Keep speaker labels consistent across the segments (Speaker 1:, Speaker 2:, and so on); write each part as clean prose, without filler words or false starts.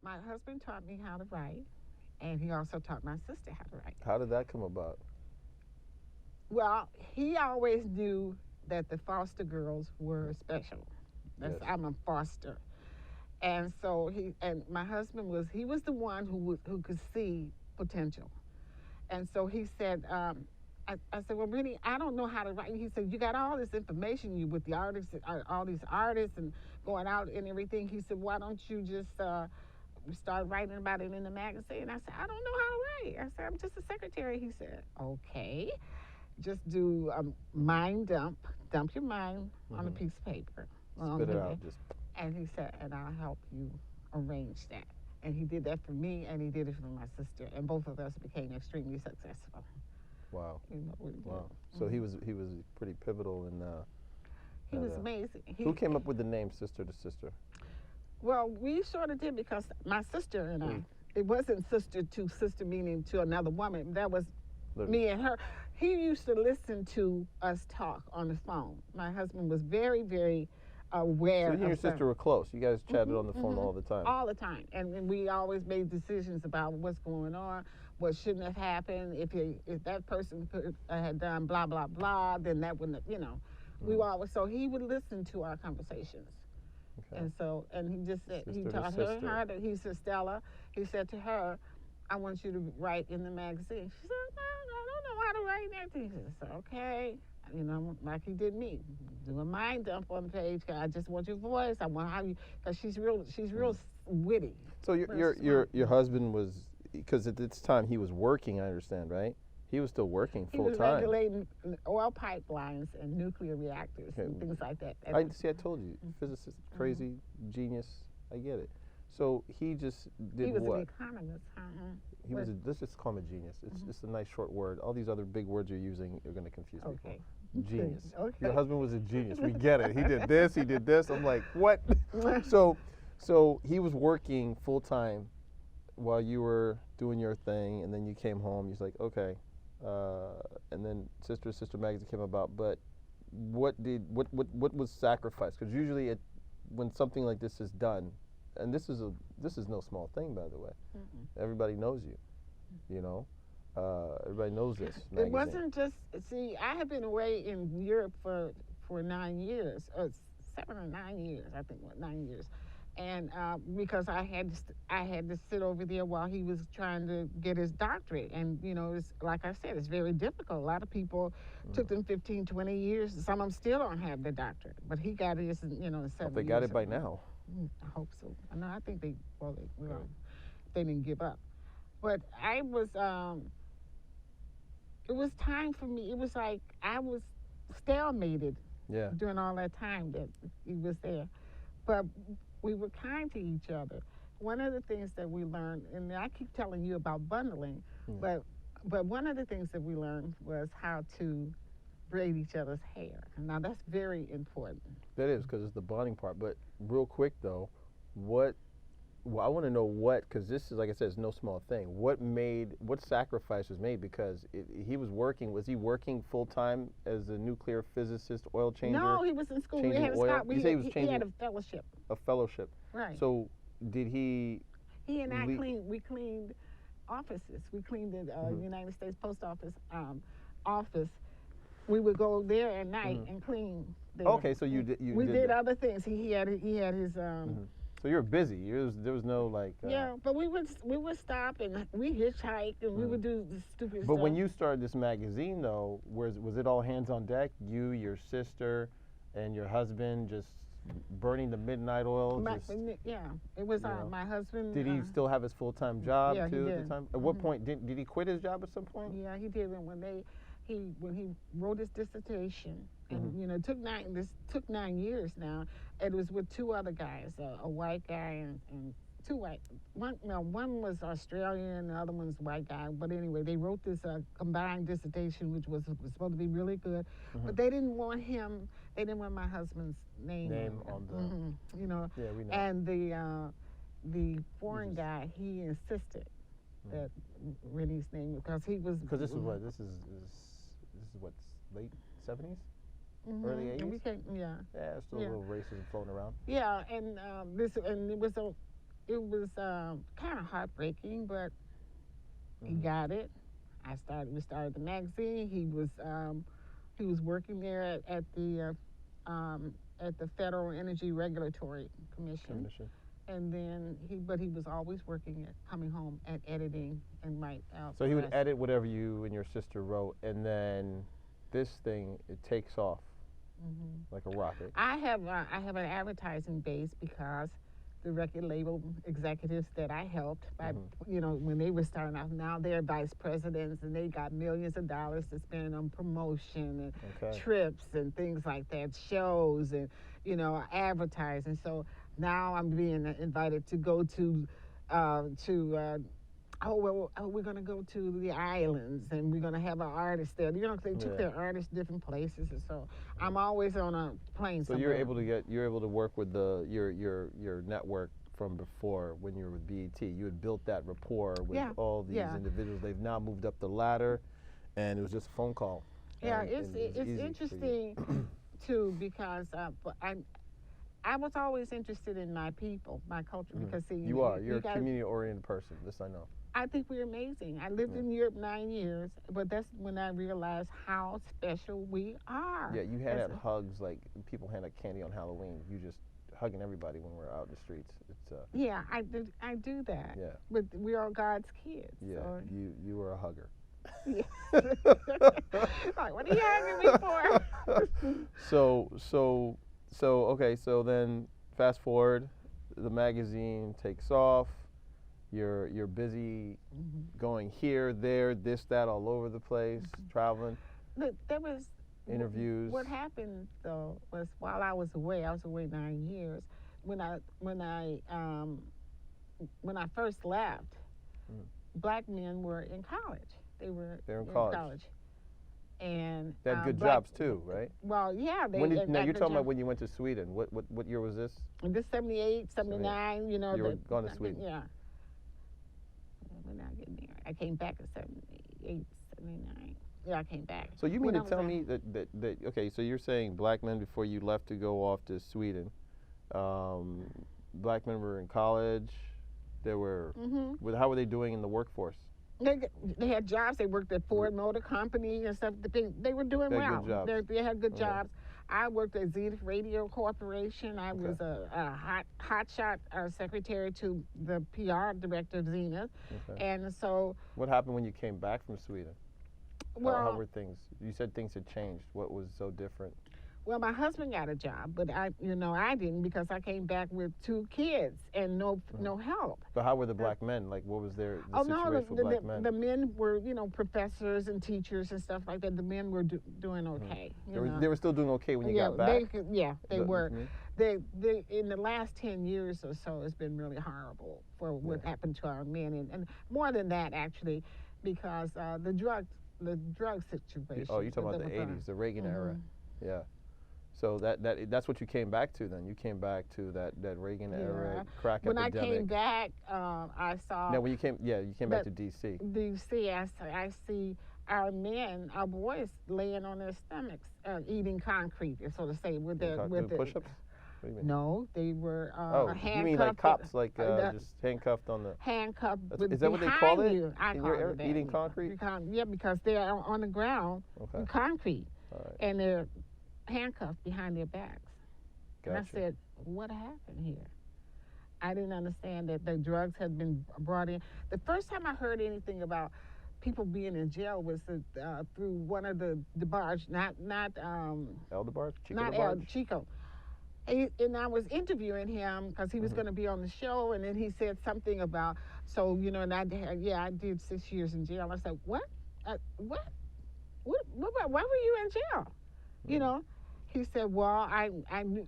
Speaker 1: My husband taught me how to write, and he also taught my sister how to write.
Speaker 2: How did that come about?
Speaker 1: Well, he always knew that the foster girls were special. That's
Speaker 2: Yes.
Speaker 1: I'm a foster, and so my husband was the one who could see potential, and so he said. I said, well, Rennie, I don't know how to write. He said, you got all this information, you with the artists, all these artists, and going out and everything. He said, why don't you just start writing about it in the magazine? I said, I don't know how to write. I said, I'm just a secretary. He said, okay, just do a mind dump your mind on a
Speaker 2: Mm-hmm.
Speaker 1: piece of paper.
Speaker 2: Spit it out. Just
Speaker 1: And he said, and I'll help you arrange that. And he did that for me, and he did it for my sister, and both of us became extremely successful.
Speaker 2: wow.
Speaker 1: You know what he did.
Speaker 2: Wow. So he was pretty pivotal in.
Speaker 1: He was
Speaker 2: uh,
Speaker 1: amazing.
Speaker 2: who came up with the name Sister to Sister?
Speaker 1: Well, we sort of did because my sister and I, it wasn't sister to sister meaning to another woman. That was me and her. He used to listen to us talk on the phone. My husband was very, very aware.
Speaker 2: So you and your sister were close. You guys chatted on the phone all the time.
Speaker 1: All the time, and we always made decisions about what's going on, what shouldn't have happened. If that person had done blah blah blah, then that wouldn't have, we were always, so he would listen to our conversations.
Speaker 2: Okay.
Speaker 1: And he just said, he
Speaker 2: Sister to
Speaker 1: taught
Speaker 2: sister.
Speaker 1: her he said, Stella, he said to her, I want you to write in the magazine. She said, no, I don't know how to write anything. He said, okay, like he did me, do a mind dump on the page. I just want your voice. I want how you, because she's real witty.
Speaker 2: So your husband was, because at this time he was working, I understand, right? He was still working
Speaker 1: He
Speaker 2: full
Speaker 1: was
Speaker 2: time.
Speaker 1: regulating oil pipelines and nuclear reactors and things like that.
Speaker 2: I told you, physicist, crazy, genius. I get it. So he just did
Speaker 1: He was
Speaker 2: what?
Speaker 1: an economist.
Speaker 2: He was. Let's just call him a genius. It's just a nice short word. All these other big words you're using are going to confuse people.
Speaker 1: Okay.
Speaker 2: Genius.
Speaker 1: Okay.
Speaker 2: Your husband was a genius. We get it. He did this. He did this. I'm like, what? So he was working full time while you were doing your thing, and then you came home. He's like, okay, and then Sister Magazine came about. But what was sacrificed? Because usually, when something like this is done, and this is no small thing, by the way.
Speaker 1: Mm-mm.
Speaker 2: Everybody knows you. You know, everybody knows this magazine.
Speaker 1: It wasn't just, see, I have been away in Europe for 9 years, 7 or 9 years, I think, 9 years. And because I had to sit over there while he was trying to get his doctorate. And, it's, like I said, it's very difficult. A lot of people took them 15, 20 years. Some of them still don't have their doctorate. But he got his, in 7 years.
Speaker 2: They got it by now.
Speaker 1: I hope so. I think they didn't give up. But it was time for me. It was like I was stalemated during all that time that he was there. But we were kind to each other. One of the things that we learned, and I keep telling you about bundling, but one of the things that we learned was how to braid each other's hair. Now that's very important.
Speaker 2: That is, because it's the bonding part. But real quick though, I want to know because this is, like I said, it's no small thing. What sacrifice was made? Because he was working. Was he working full time as a nuclear physicist, oil changer?
Speaker 1: No, he was in school.
Speaker 2: Changing oil. You say he was changing.
Speaker 1: He had a fellowship.
Speaker 2: A fellowship.
Speaker 1: Right.
Speaker 2: So did he?
Speaker 1: He and I cleaned offices. We cleaned the United States Post Office office. We would go there at night and clean there.
Speaker 2: Okay, so we
Speaker 1: did other things. He had his.
Speaker 2: So you were busy. There was no like.
Speaker 1: Yeah, but we would stop and we hitchhike and we would do the stupid stuff.
Speaker 2: But when you started this magazine, though, was it all hands on deck? You, your sister, and your husband just burning the midnight oil?
Speaker 1: It was my husband.
Speaker 2: Did he still have his full-time job too at the time? At what point did he quit his job at some point?
Speaker 1: Yeah, he did. And when he wrote his dissertation, and it took 9 years now. It was with two other guys, a white guy and two white. One was Australian, the other one's white guy. But anyway, they wrote this combined dissertation, which was supposed to be really good. But they didn't want him. They didn't want my husband's name
Speaker 2: on the. Yeah, we know.
Speaker 1: And the foreign guy, he insisted that Rennie's name, because he was.
Speaker 2: Because this is what late 70s. Early 80s?
Speaker 1: Yeah.
Speaker 2: Yeah, still a little racism floating around.
Speaker 1: Yeah, and it was was kind of heartbreaking, but he
Speaker 2: Mhm.
Speaker 1: got it. We started the magazine. He was working there at the Federal Energy Regulatory Commission,
Speaker 2: Commission.
Speaker 1: and then but he was always working at coming home and editing and write out
Speaker 2: So he
Speaker 1: for
Speaker 2: would
Speaker 1: us.
Speaker 2: edit whatever you and your sister wrote, and then this thing it takes off like a rocket.
Speaker 1: I have an advertising base because the record label executives that I helped by when they were starting out, now they're vice presidents and they got millions of dollars to spend on promotion and
Speaker 2: Okay.
Speaker 1: trips and things like that, shows and advertising. So now I'm being invited to go to we're going to go to the islands and we're going to have an artist there. They took
Speaker 2: Yeah.
Speaker 1: their artists different places, and so I'm always on a plane.
Speaker 2: So
Speaker 1: somewhere.
Speaker 2: you're able to work with your network from before when you were with BET. You had built that rapport with
Speaker 1: Yeah.
Speaker 2: all these
Speaker 1: Yeah.
Speaker 2: individuals. They've now moved up the ladder, and it was just a phone call.
Speaker 1: Yeah,
Speaker 2: and
Speaker 1: it's
Speaker 2: it was easy for you.
Speaker 1: interesting too because I was always interested in my people, my culture, because see,
Speaker 2: You're a
Speaker 1: guys,
Speaker 2: community-oriented person. This I know.
Speaker 1: I think we're amazing. I lived in Europe 9 years, but that's when I realized how special we are.
Speaker 2: Yeah, you had
Speaker 1: As
Speaker 2: had hugs like people hand out candy on Halloween. You just hugging everybody when we're out in the streets. It's
Speaker 1: Yeah, I do that.
Speaker 2: yeah,
Speaker 1: But we are God's kids.
Speaker 2: yeah.
Speaker 1: So,
Speaker 2: You were a hugger.
Speaker 1: yeah. Like, what are you hugging me for?
Speaker 2: So okay. So then fast forward, the magazine takes off. You're busy going here, there, this, that, all over the place, traveling,
Speaker 1: Look, there was
Speaker 2: interviews.
Speaker 1: What happened though was while I was away 9 years. When I first left, black men were in college. They're
Speaker 2: in college.
Speaker 1: And
Speaker 2: They had good
Speaker 1: black-
Speaker 2: jobs too, right?
Speaker 1: Well, yeah.
Speaker 2: Now you're talking about when you went to Sweden. What year was this?
Speaker 1: This 78, 79.
Speaker 2: You were going to Sweden.
Speaker 1: Yeah. When I get there, I came back in 78, 79. Yeah, I came back.
Speaker 2: So you mean
Speaker 1: When
Speaker 2: to
Speaker 1: I was
Speaker 2: tell
Speaker 1: there.
Speaker 2: me that okay? So you're saying black men before you left to go off to Sweden, black men were in college. They were. How were they doing in the workforce?
Speaker 1: They had jobs. They worked at Ford Motor Company and stuff. They were doing
Speaker 2: They had
Speaker 1: well.
Speaker 2: good jobs.
Speaker 1: They had good jobs. I worked at Zenith Radio Corporation. I was a hotshot secretary to the PR director of Zenith.
Speaker 2: Okay.
Speaker 1: And so,
Speaker 2: What happened when you came back from Sweden? How were things? You said things had changed. What was so different?
Speaker 1: well, my husband got a job, but I didn't because I came back with 2 kids and no help.
Speaker 2: But how were the black men? Like, what was the
Speaker 1: Oh
Speaker 2: situation
Speaker 1: no,
Speaker 2: for black men?
Speaker 1: the men were professors and teachers and stuff like that. The men were doing okay.
Speaker 2: They were still doing okay when you
Speaker 1: yeah,
Speaker 2: got back.
Speaker 1: they
Speaker 2: That-
Speaker 1: were.
Speaker 2: mhm.
Speaker 1: They in the last 10 years or so, it's been really horrible for what happened to our men, and more than that actually, because the drug situation.
Speaker 2: Oh, you're talking about the
Speaker 1: that was
Speaker 2: '80s, the Reagan era. Yeah. So that's what you came back to then. You came back to that Reagan era crack
Speaker 1: When
Speaker 2: epidemic.
Speaker 1: I came back, I saw.
Speaker 2: Now, when you came back to D.C.
Speaker 1: DC, I see our men, our boys, laying on their stomachs, eating concrete, so to say, with their
Speaker 2: Doing push-ups. What do you mean?
Speaker 1: No, they were handcuffed.
Speaker 2: You mean like cops, like just handcuffed on the?
Speaker 1: Handcuffed.
Speaker 2: Is that what they call it?
Speaker 1: You. I
Speaker 2: In
Speaker 1: call
Speaker 2: your
Speaker 1: it
Speaker 2: area?
Speaker 1: that.
Speaker 2: Eating concrete?
Speaker 1: Yeah, because they're on the ground
Speaker 2: Okay.
Speaker 1: with concrete,
Speaker 2: All right.
Speaker 1: and they're handcuffed behind their backs. And I
Speaker 2: Gotcha.
Speaker 1: said, what happened here? I didn't understand that the drugs had been brought in. The first time I heard anything about people being in jail was through one of the DeBarge, not
Speaker 2: El DeBarge? Chico
Speaker 1: not
Speaker 2: DeBarge?
Speaker 1: El Chico. And I was interviewing him because he was going to be on the show, and then he said something about and I did 6 years in jail. I said, what? What? Why were you in jail? He said, well, I knew,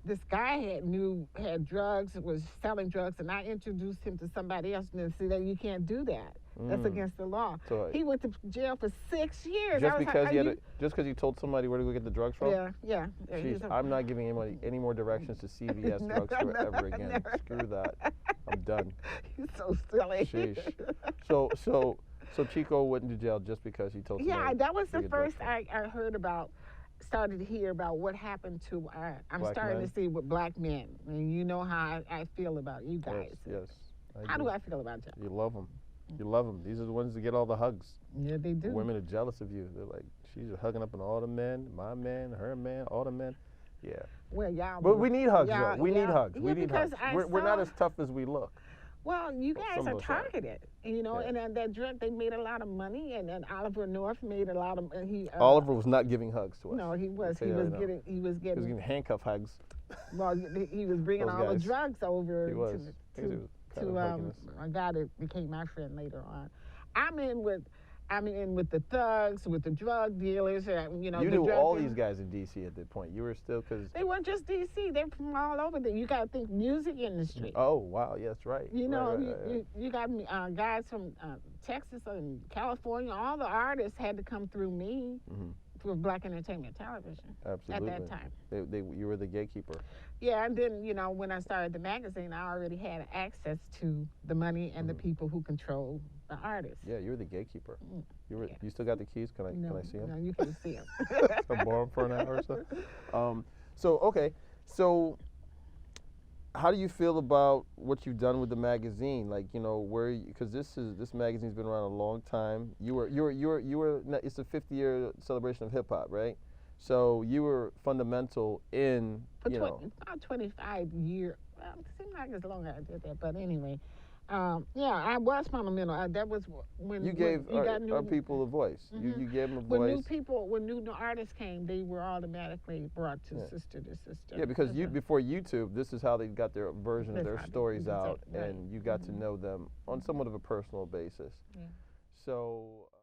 Speaker 1: this guy had drugs, was selling drugs, and I introduced him to somebody else, and they said, you can't do that. That's against the law.
Speaker 2: So,
Speaker 1: he went to jail for 6 years.
Speaker 2: just because you told somebody where to go get the drugs from?
Speaker 1: Yeah.
Speaker 2: Jeez, I'm not giving anybody any more directions to CVS drugstore ever again. Screw that. I'm done.
Speaker 1: He's so silly.
Speaker 2: Sheesh. So Chico went into jail just because he told somebody.
Speaker 1: Yeah, that was
Speaker 2: to
Speaker 1: the
Speaker 2: get drugs
Speaker 1: first
Speaker 2: from.
Speaker 1: I heard about started to hear about what happened to I'm
Speaker 2: Black
Speaker 1: starting
Speaker 2: men?
Speaker 1: to see what black men, and you know how I feel about you guys.
Speaker 2: Yes.
Speaker 1: How do I feel about you?
Speaker 2: You love them. You love them. These are the ones that get all the hugs.
Speaker 1: Yeah, they do.
Speaker 2: Women are jealous of you. They're like, she's hugging up on all the men, my man, her man, all the men. Yeah.
Speaker 1: Well, y'all.
Speaker 2: But we need hugs,
Speaker 1: y'all,
Speaker 2: though. We need
Speaker 1: y'all-
Speaker 2: hugs.
Speaker 1: yeah,
Speaker 2: We need
Speaker 1: because
Speaker 2: hugs. We're not as tough as we look.
Speaker 1: Well, you
Speaker 2: Well,
Speaker 1: guys
Speaker 2: some
Speaker 1: are
Speaker 2: of us are.
Speaker 1: targeted, you know,
Speaker 2: Yeah.
Speaker 1: and that drug, they made a lot of money, and Oliver North made a lot of. He
Speaker 2: Oliver was not giving hugs to us.
Speaker 1: No, he was.
Speaker 2: I'll
Speaker 1: He
Speaker 2: tell you
Speaker 1: was
Speaker 2: right now.
Speaker 1: getting. He was
Speaker 2: He was
Speaker 1: getting.
Speaker 2: getting handcuff hugs.
Speaker 1: Well, he was bringing
Speaker 2: Those
Speaker 1: all the
Speaker 2: guys.
Speaker 1: drugs over
Speaker 2: He was. He was
Speaker 1: to
Speaker 2: kind of hugging us.
Speaker 1: a guy that became my friend later on. I'm in with the thugs, with the drug dealers, you know.
Speaker 2: You
Speaker 1: the
Speaker 2: knew
Speaker 1: drug
Speaker 2: all
Speaker 1: dealers.
Speaker 2: these guys in D.C. at that point. You were still, because.
Speaker 1: They weren't just D.C. They're from all over. You got to think music industry.
Speaker 2: Oh, wow. Yeah, that's right.
Speaker 1: You know,
Speaker 2: Right.
Speaker 1: you got guys from Texas and California. All the artists had to come through me
Speaker 2: Mhm.
Speaker 1: for Black Entertainment Television
Speaker 2: Absolutely.
Speaker 1: at that time.
Speaker 2: You were the gatekeeper.
Speaker 1: Yeah, and then, you know, when I started the magazine, I already had access to the money and the people who control the artists.
Speaker 2: Yeah, you were the gatekeeper.
Speaker 1: Yeah.
Speaker 2: You still got the keys? Can I see them?
Speaker 1: No, you can see them.
Speaker 2: I'll borrow 'em for an hour or so. Okay. So, how do you feel about what you've done with the magazine? Like, you know, because this magazine's been around a long time. You were. It's the 50-year celebration of hip hop, right? So you were fundamental in,
Speaker 1: For
Speaker 2: you know.
Speaker 1: about 25 years. Well, it seemed like it's longer I did that, but anyway. Yeah, I was fundamental. That was when
Speaker 2: You gave
Speaker 1: when you got
Speaker 2: our people a voice.
Speaker 1: Mhm.
Speaker 2: You gave them a
Speaker 1: when
Speaker 2: voice.
Speaker 1: when new artists came, they were automatically brought to
Speaker 2: Yeah.
Speaker 1: sister to sister.
Speaker 2: Yeah, because before YouTube, this is how they got their version of
Speaker 1: That's
Speaker 2: their
Speaker 1: how they-
Speaker 2: stories out,
Speaker 1: right.
Speaker 2: and you got to know them on somewhat of a personal basis.
Speaker 1: Yeah.
Speaker 2: So.